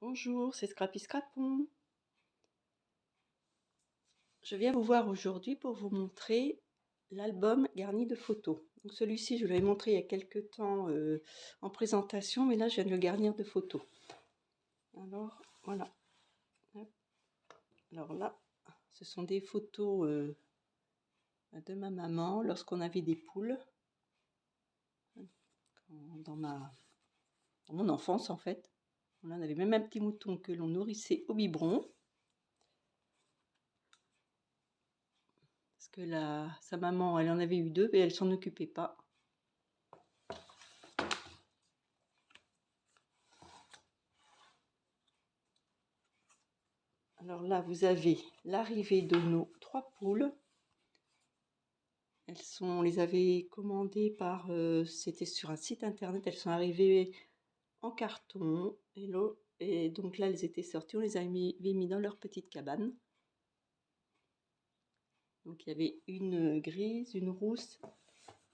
Bonjour, c'est Scrappy Scrapon. Je viens vous voir aujourd'hui pour vous montrer l'album garni de photos. Donc celui-ci, je vous l'avais montré il y a quelques temps en présentation, mais là, je viens de le garnir de photos. Alors, voilà. Hop. Alors là, ce sont des photos de ma maman lorsqu'on avait des poules. Dans mon enfance, en fait. On avait même un petit mouton que l'on nourrissait au biberon. Parce que sa maman, elle en avait eu 2 et elle s'en occupait pas. Alors là, vous avez l'arrivée de nos 3 poules. On les avait commandées c'était sur un site internet. Elles sont arrivées en carton. Et donc là, elles étaient sorties. On les avait mis dans leur petite cabane. Donc il y avait une grise, une rousse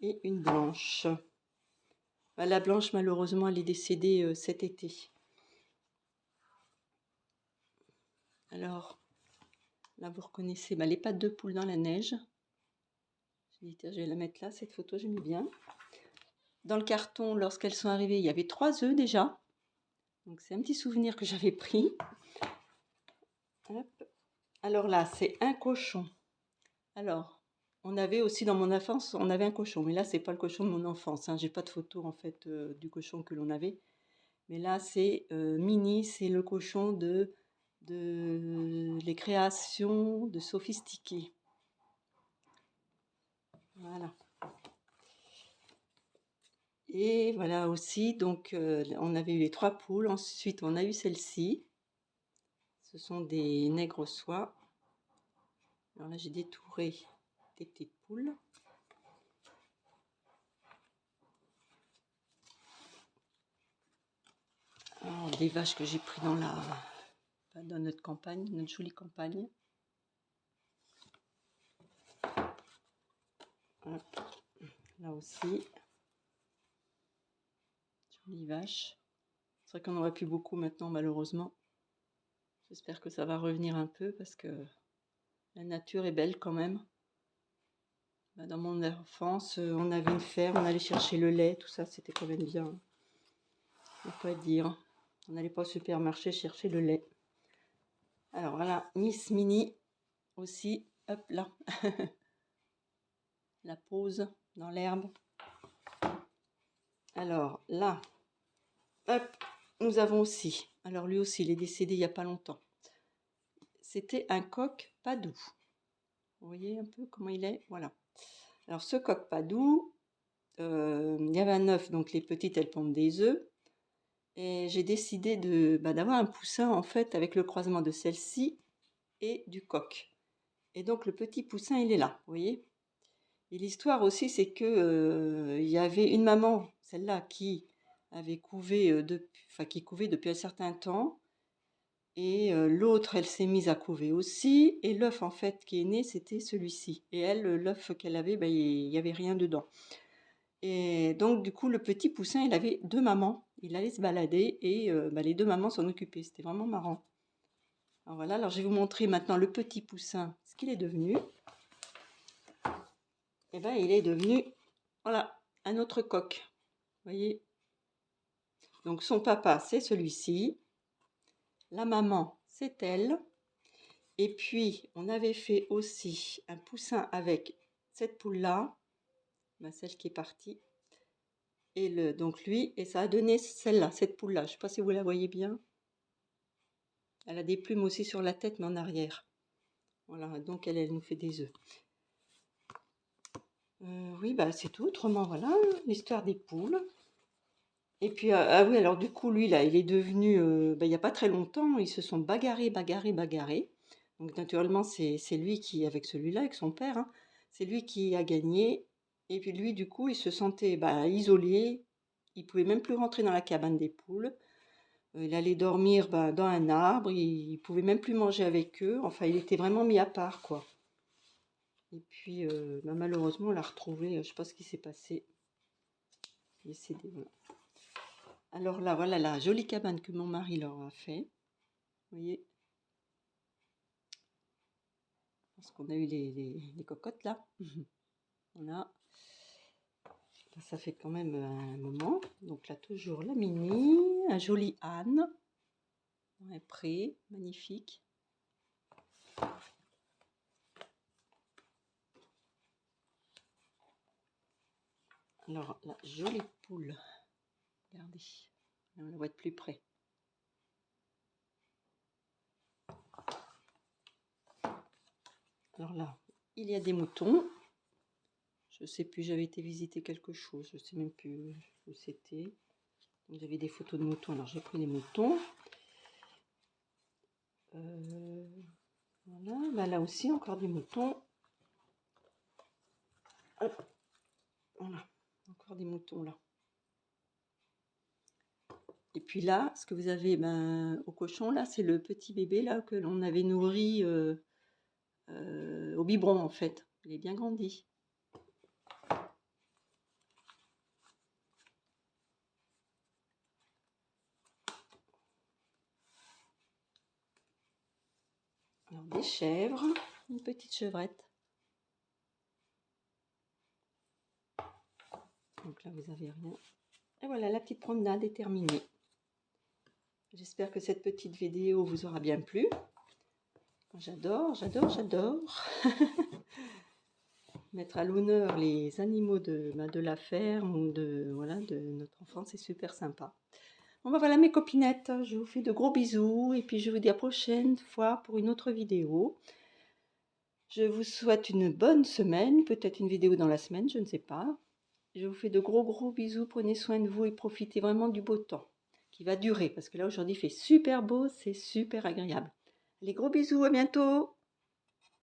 et une blanche. La blanche, malheureusement, elle est décédée cet été. Alors, là, vous reconnaissez les pattes de poule dans la neige. J'ai dit, tiens, je vais la mettre là, cette photo, j'aime bien. Dans le carton, lorsqu'elles sont arrivées, il y avait 3 œufs déjà. Donc c'est un petit souvenir que j'avais pris. Hop. Alors là, c'est un cochon. Alors, on avait aussi dans mon enfance, on avait un cochon. Mais là, c'est pas le cochon de mon enfance. J'ai pas de photo en fait du cochon que l'on avait. Mais là, c'est Mini, c'est le cochon de les créations de Sophistiqué. Voilà. Et voilà aussi, donc on avait eu les 3 poules. Ensuite, on a eu celle-ci. Ce sont des nègres soie. Alors là, j'ai détouré des petites poules. Alors, des vaches que j'ai pris dans notre campagne, notre jolie campagne. Hop. Là aussi, jolie vache. C'est vrai qu'on n'aurait plus beaucoup maintenant, malheureusement. J'espère que ça va revenir un peu parce que la nature est belle quand même. Dans mon enfance, on avait une ferme, on allait chercher le lait, tout ça, c'était quand même bien. On peut dire. On n'allait pas au supermarché chercher le lait. Alors voilà, Miss Mini aussi, hop là. La pose dans l'herbe. Alors là, hop, nous avons aussi, alors lui aussi, il est décédé il n'y a pas longtemps. C'était un coq Padoue. Vous voyez un peu comment il est? Voilà. Alors ce coq Padoue, il y avait un œuf, donc les petites, elles pondent des œufs. Et j'ai décidé d'avoir un poussin, en fait, avec le croisement de celle-ci et du coq. Et donc le petit poussin, il est là, vous voyez? Et l'histoire aussi, c'est que il y avait une maman, celle-là, qui avait couvé qui couvait depuis un certain temps, et l'autre, elle s'est mise à couver aussi, et l'œuf en fait qui est né, c'était celui-ci. Et elle, l'œuf qu'elle avait, il n'y avait rien dedans. Et donc du coup, le petit poussin, il avait 2 mamans. Il allait se balader et les 2 mamans s'en occupaient. C'était vraiment marrant. Alors voilà, alors je vais vous montrer maintenant le petit poussin, ce qu'il est devenu. Et il est devenu, voilà, un autre coq. Vous voyez? Donc son papa, c'est celui-ci. La maman, c'est elle. Et puis, on avait fait aussi un poussin avec cette poule-là, celle qui est partie. Et donc lui, et ça a donné celle-là, cette poule-là. Je ne sais pas si vous la voyez bien. Elle a des plumes aussi sur la tête, mais en arrière. Voilà, donc elle nous fait des œufs. Oui, c'est tout. Autrement, voilà, l'histoire des poules. Et puis, oui, alors du coup, lui, là, il est devenu, il n'y a pas très longtemps, ils se sont bagarrés. Donc, naturellement, c'est lui qui, avec celui-là, avec son père, c'est lui qui a gagné. Et puis, lui, du coup, il se sentait isolé. Il pouvait même plus rentrer dans la cabane des poules. Il allait dormir dans un arbre. Il pouvait même plus manger avec eux. Enfin, il était vraiment mis à part, quoi. Et puis, malheureusement, on l'a retrouvé. Je ne sais pas ce qui s'est passé. Il est décédé, voilà. Alors là, voilà la jolie cabane que mon mari leur a fait. Vous voyez, parce qu'on a eu les cocottes là. Voilà. Là, ça fait quand même un moment. Donc là, toujours la mini, un joli âne. Un pré, magnifique. Alors, la jolie poule. Regardez, on la voit de plus près. Alors là, il y a des moutons. Je sais plus, j'avais été visiter quelque chose. Je sais même plus où c'était. J'avais des photos de moutons, alors j'ai pris les moutons. Voilà, bah là aussi encore des moutons. Hop. Voilà, encore des moutons là. Et puis là, ce que vous avez au cochon, là, c'est le petit bébé là que l'on avait nourri au biberon en fait. Il est bien grandi. Alors des chèvres, une petite chevrette. Donc là, vous avez rien. Et voilà, la petite promenade est terminée. J'espère que cette petite vidéo vous aura bien plu. J'adore, j'adore, j'adore mettre à l'honneur les animaux de la ferme ou de notre enfance, c'est super sympa. Bon bah voilà mes copinettes, je vous fais de gros bisous et puis je vous dis à la prochaine fois pour une autre vidéo. Je vous souhaite une bonne semaine, peut-être une vidéo dans la semaine, je ne sais pas. Je vous fais de gros bisous, prenez soin de vous et profitez vraiment du beau temps qui va durer parce que là aujourd'hui il fait super beau, c'est super agréable. Allez, gros bisous, à bientôt!